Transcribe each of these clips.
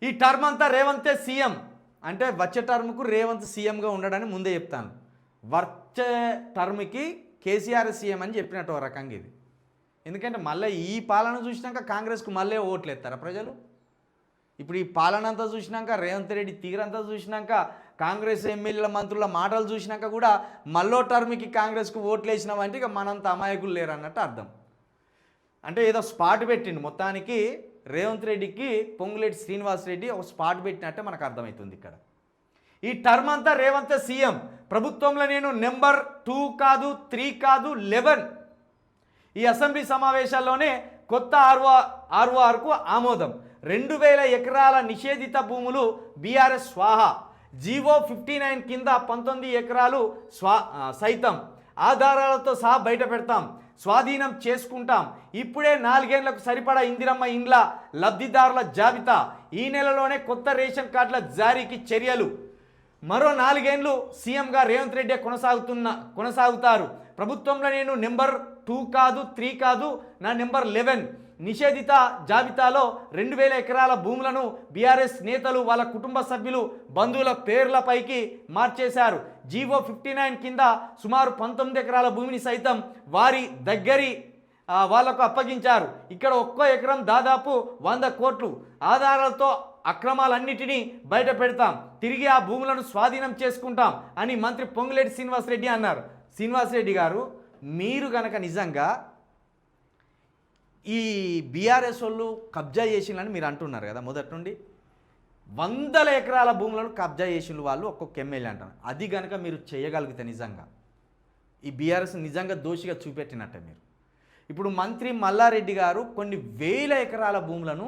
ఈ టర్మ్ అంతా రేవంతే సీఎం అంటే వచ్చే టర్మ్కు రేవంత్ సీఎంగా ఉండడని ముందే చెప్తాను. వచ్చే టర్మ్కి కేసీఆర్ సీఎం అని చెప్పినట్టు ఒక రకంగా ఇది. ఎందుకంటే మళ్ళీ ఈ పాలన చూసినాక కాంగ్రెస్కు మళ్ళీ ఓట్లు ఎత్తారా ప్రజలు? ఇప్పుడు ఈ పాలన అంతా చూసినాక, రేవంత్ రెడ్డి తీరంతా చూసినాక, కాంగ్రెస్ ఎమ్మెల్యేల మంత్రుల మాటలు చూసినాక కూడా మళ్ళో టర్మ్కి కాంగ్రెస్కు ఓట్లు వేసినామంటే ఇక మనంత అమాయకులు లేరు అన్నట్టు అర్థం. అంటే ఏదో స్పాట్ పెట్టిండు మొత్తానికి రేవంత్ రెడ్డికి పొంగులేటి శ్రీనివాసరెడ్డి ఒక స్పాట్ పెట్టినట్టే మనకు అర్థమవుతుంది. ఇక్కడ ఈ టర్మ్ అంతా రేవంత్ సీఎం, ప్రభుత్వంలో నేను నెంబర్ 2 కాదు 3 కాదు 11. ఈ అసెంబ్లీ సమావేశాల్లోనే కొత్త ఆర్ఓఆర్కు ఆమోదం. 2000 ఎకరాల నిషేధిత భూములు బీఆర్ఎస్ స్వాహా. జీవో 59 కింద 19 ఎకరాలు సైతం ఆధారాలతో సహా బయట పెడతాం, స్వాధీనం చేసుకుంటాం. ఇప్పుడే 4 ఏళ్లకు సరిపడా ఇందిరమ్మ ఇండ్ల లబ్ధిదారుల జాబితా. ఈ నెలలోనే కొత్త రేషన్ కార్డుల జారీకి చర్యలు. మరో 4 ఏళ్లు సీఎంగా రేవంత్ రెడ్డి కొనసాగుతారు. ప్రభుత్వంలో నేను నెంబర్ 2 కాదు 3 కాదు, నా నెంబర్ 11. నిషేధిత జాబితాలో 2000 ఎకరాల భూములను బీఆర్ఎస్ నేతలు వాళ్ళ కుటుంబ సభ్యులు బంధువుల పేర్లపైకి మార్చేశారు. జీవో 59 కింద సుమారు 19 ఎకరాల భూమిని సైతం వారి దగ్గరి వాళ్లకు అప్పగించారు. ఇక్కడ ఒక్కో ఎకరం దాదాపు 100 కోట్లు. ఆధారాలతో అక్రమాలన్నిటినీ బయట పెడతాం, తిరిగి ఆ భూములను స్వాధీనం చేసుకుంటాం అని మంత్రి పొంగులేటి శ్రీనివాసరెడ్డి అన్నారు. శ్రీనివాసరెడ్డి గారు, మీరు గనక నిజంగా ఈ బీఆర్ఎస్ వాళ్ళు కబ్జా చేసిందని మీరు అంటున్నారు కదా, మొదటి నుండి 100 ఎకరాల భూములను కబ్జా చేసిన వాళ్ళు ఒక్కొక్క ఎమ్మెల్యే అంటారు. అది కనుక మీరు చేయగలిగితే నిజంగా ఈ బీఆర్ఎస్ నిజంగా దోషిగా చూపెట్టినట్టే మీరు. ఇప్పుడు మంత్రి మల్లారెడ్డి గారు కొన్ని 1000 ఎకరాల భూములను,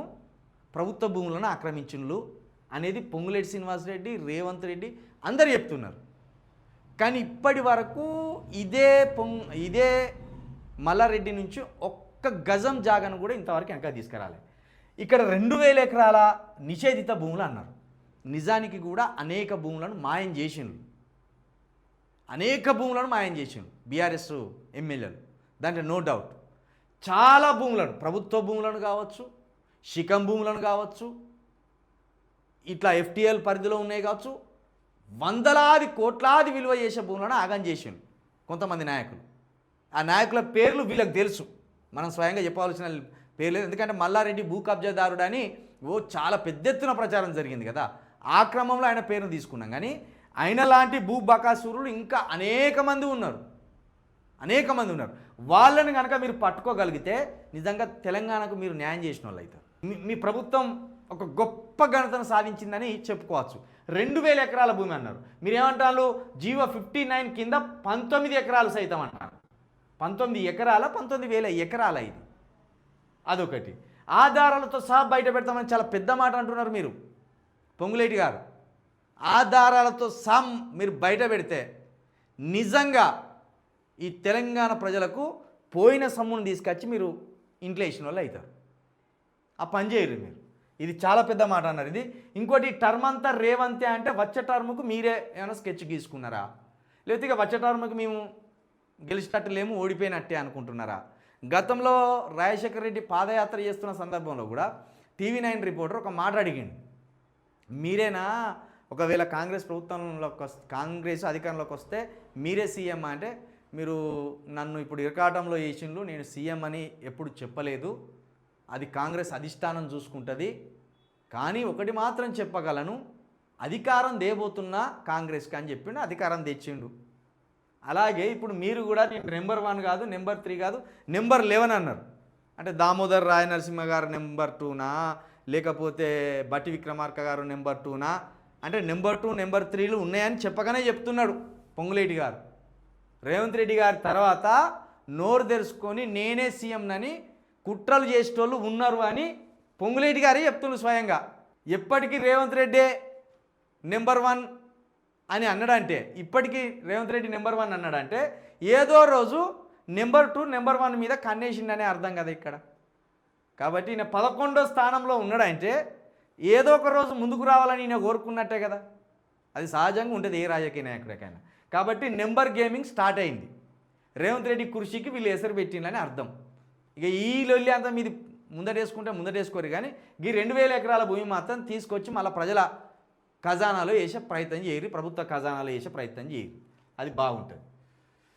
ప్రభుత్వ భూములను ఆక్రమించినలు అనేది పొంగులేటి శ్రీనివాసరెడ్డి, రేవంత్ రెడ్డి అందరు చెప్తున్నారు. కానీ ఇప్పటి వరకు ఇదే మల్లారెడ్డి నుంచి ఒక్క గజం జాగాను కూడా ఇంతవరకు వెనక తీసుకురాలి. ఇక్కడ 2000 ఎకరాల నిషేధిత భూములు అన్నారు. నిజానికి కూడా అనేక భూములను మాయం చేసిండ్రు, బీఆర్ఎస్ ఎమ్మెల్యేలు, దాంట్లో నో డౌట్. చాలా భూములను, ప్రభుత్వ భూములను కావచ్చు, శిఖం భూములను కావచ్చు, ఇట్లా ఎఫ్టీఎల్ పరిధిలో ఉన్నాయి కావచ్చు, వందలాది కోట్లాది విలువ చేసే భూములను ఆగం చేసిండు కొంతమంది నాయకులు. ఆ నాయకుల పేర్లు వీళ్ళకి తెలుసు, మనం స్వయంగా చెప్పవలసిన పేర్లు. ఎందుకంటే మల్లారెడ్డి భూ కబ్జాదారుడు అని చాలా పెద్ద ఎత్తున ప్రచారం జరిగింది కదా, ఆ క్రమంలో ఆయన పేరును తీసుకున్నాం. కానీ ఆయన లాంటి భూ బకాసురులు ఇంకా అనేక మంది ఉన్నారు. వాళ్ళని కనుక మీరు పట్టుకోగలిగితే నిజంగా తెలంగాణకు మీరు న్యాయం చేసిన వాళ్ళు అవుతారు. మీ ప్రభుత్వం ఒక గొప్ప ఘనతను సాధించిందని చెప్పుకోవచ్చు. 2000 ఎకరాల భూమి అన్నారు. మీరేమంటారు? జీవో 59 కింద 19 ఎకరాలు సైతం అంటారు. 19 ఎకరాల 19,000 ఎకరాల ఇది. అదొకటి. ఆధారాలతో సహా బయట పెడతామని చాలా పెద్ద మాట అంటున్నారు మీరు పొంగులేటి గారు. ఆధారాలతో సహా మీరు బయట పెడితే నిజంగా ఈ తెలంగాణ ప్రజలకు పోయిన సొమ్మును తీసుకొచ్చి మీరు ఇంట్లో వేసిన వాళ్ళు అవుతారు. ఆ పని చేయరు మీరు. ఇది చాలా పెద్ద మాట అన్నారు. ఇది ఇంకోటి, టర్మ్ అంతా రేవంతే అంటే వచ్చే టర్ముకు మీరే ఏమైనా స్కెచ్ గీసుకున్నారా? లేకపోతే ఇక వచ్చే టర్ముకు మేము గెలిచినట్టులేమో ఓడిపోయినట్టే అనుకుంటున్నారా? గతంలో రాజశేఖర రెడ్డి పాదయాత్ర చేస్తున్న సందర్భంలో కూడా TV9 రిపోర్టర్ ఒక మాట అడిగిండు, మీరేనా ఒకవేళ కాంగ్రెస్ అధికారంలోకి వస్తే మీరే సీఎం అంటే, మీరు నన్ను ఇప్పుడు ఇరకాటంలో వేసిండ్రు, నేను సీఎం అని ఎప్పుడు చెప్పలేదు, అది కాంగ్రెస్ అధిష్టానం చూసుకుంటుంది. కానీ ఒకటి మాత్రం చెప్పగలను, అధికారం దేబోతున్నా కాంగ్రెస్కి అని చెప్పిండు, అధికారం తెచ్చిండు. అలాగే ఇప్పుడు మీరు కూడా నేను నెంబర్ 1 కాదు, నెంబర్ 3 కాదు, నెంబర్ 11 అన్నారు. అంటే దామోదర్ రాయ నరసింహ గారు నెంబర్ 2నా, లేకపోతే బట్టి విక్రమార్క గారు నెంబర్ 2నా? అంటే నెంబర్ 2 నెంబర్ 3లు ఉన్నాయని చెప్పగానే చెప్తున్నాడు పొంగులేటి గారు. రేవంత్ రెడ్డి గారి తర్వాత నోరు తెరుచుకొని నేనే సీఎంనని కుట్రలు చేసేటోళ్ళు ఉన్నారు అని పొంగులేటి గారే చెప్తున్నారు స్వయంగా. ఎప్పటికీ రేవంత్ రెడ్డి నెంబర్ 1 అని అన్నాడంటే, ఇప్పటికీ రేవంత్ రెడ్డి నెంబర్ 1 అన్నాడంటే ఏదో రోజు నెంబర్ 2 నెంబర్ 1 మీద కన్నేసిండనే అర్థం కదా ఇక్కడ. కాబట్టి ఈయన 11వ స్థానంలో ఉన్నాడంటే ఏదో ఒక రోజు ముందుకు రావాలని ఈయన కోరుకున్నట్టే కదా. అది సహజంగా ఉంటుంది ఏ రాజకీయ నాయకుడికైనా. కాబట్టి నెంబర్ గేమింగ్ స్టార్ట్ అయింది. రేవంత్ రెడ్డి కుర్చీకి వీళ్ళు ఎసరు పెట్టిందని అర్థం. ఇక ఈ లొల్లి అంతా మీది ముందటేసుకోరు కానీ ఈ 2000 ఎకరాల భూమి మాత్రం తీసుకొచ్చి మళ్ళీ ప్రజల ఖజానాలో వేసే ప్రయత్నం చేయరు, ప్రభుత్వ ఖజానాలో వేసే ప్రయత్నం చేయరు. అది బాగుంటుంది.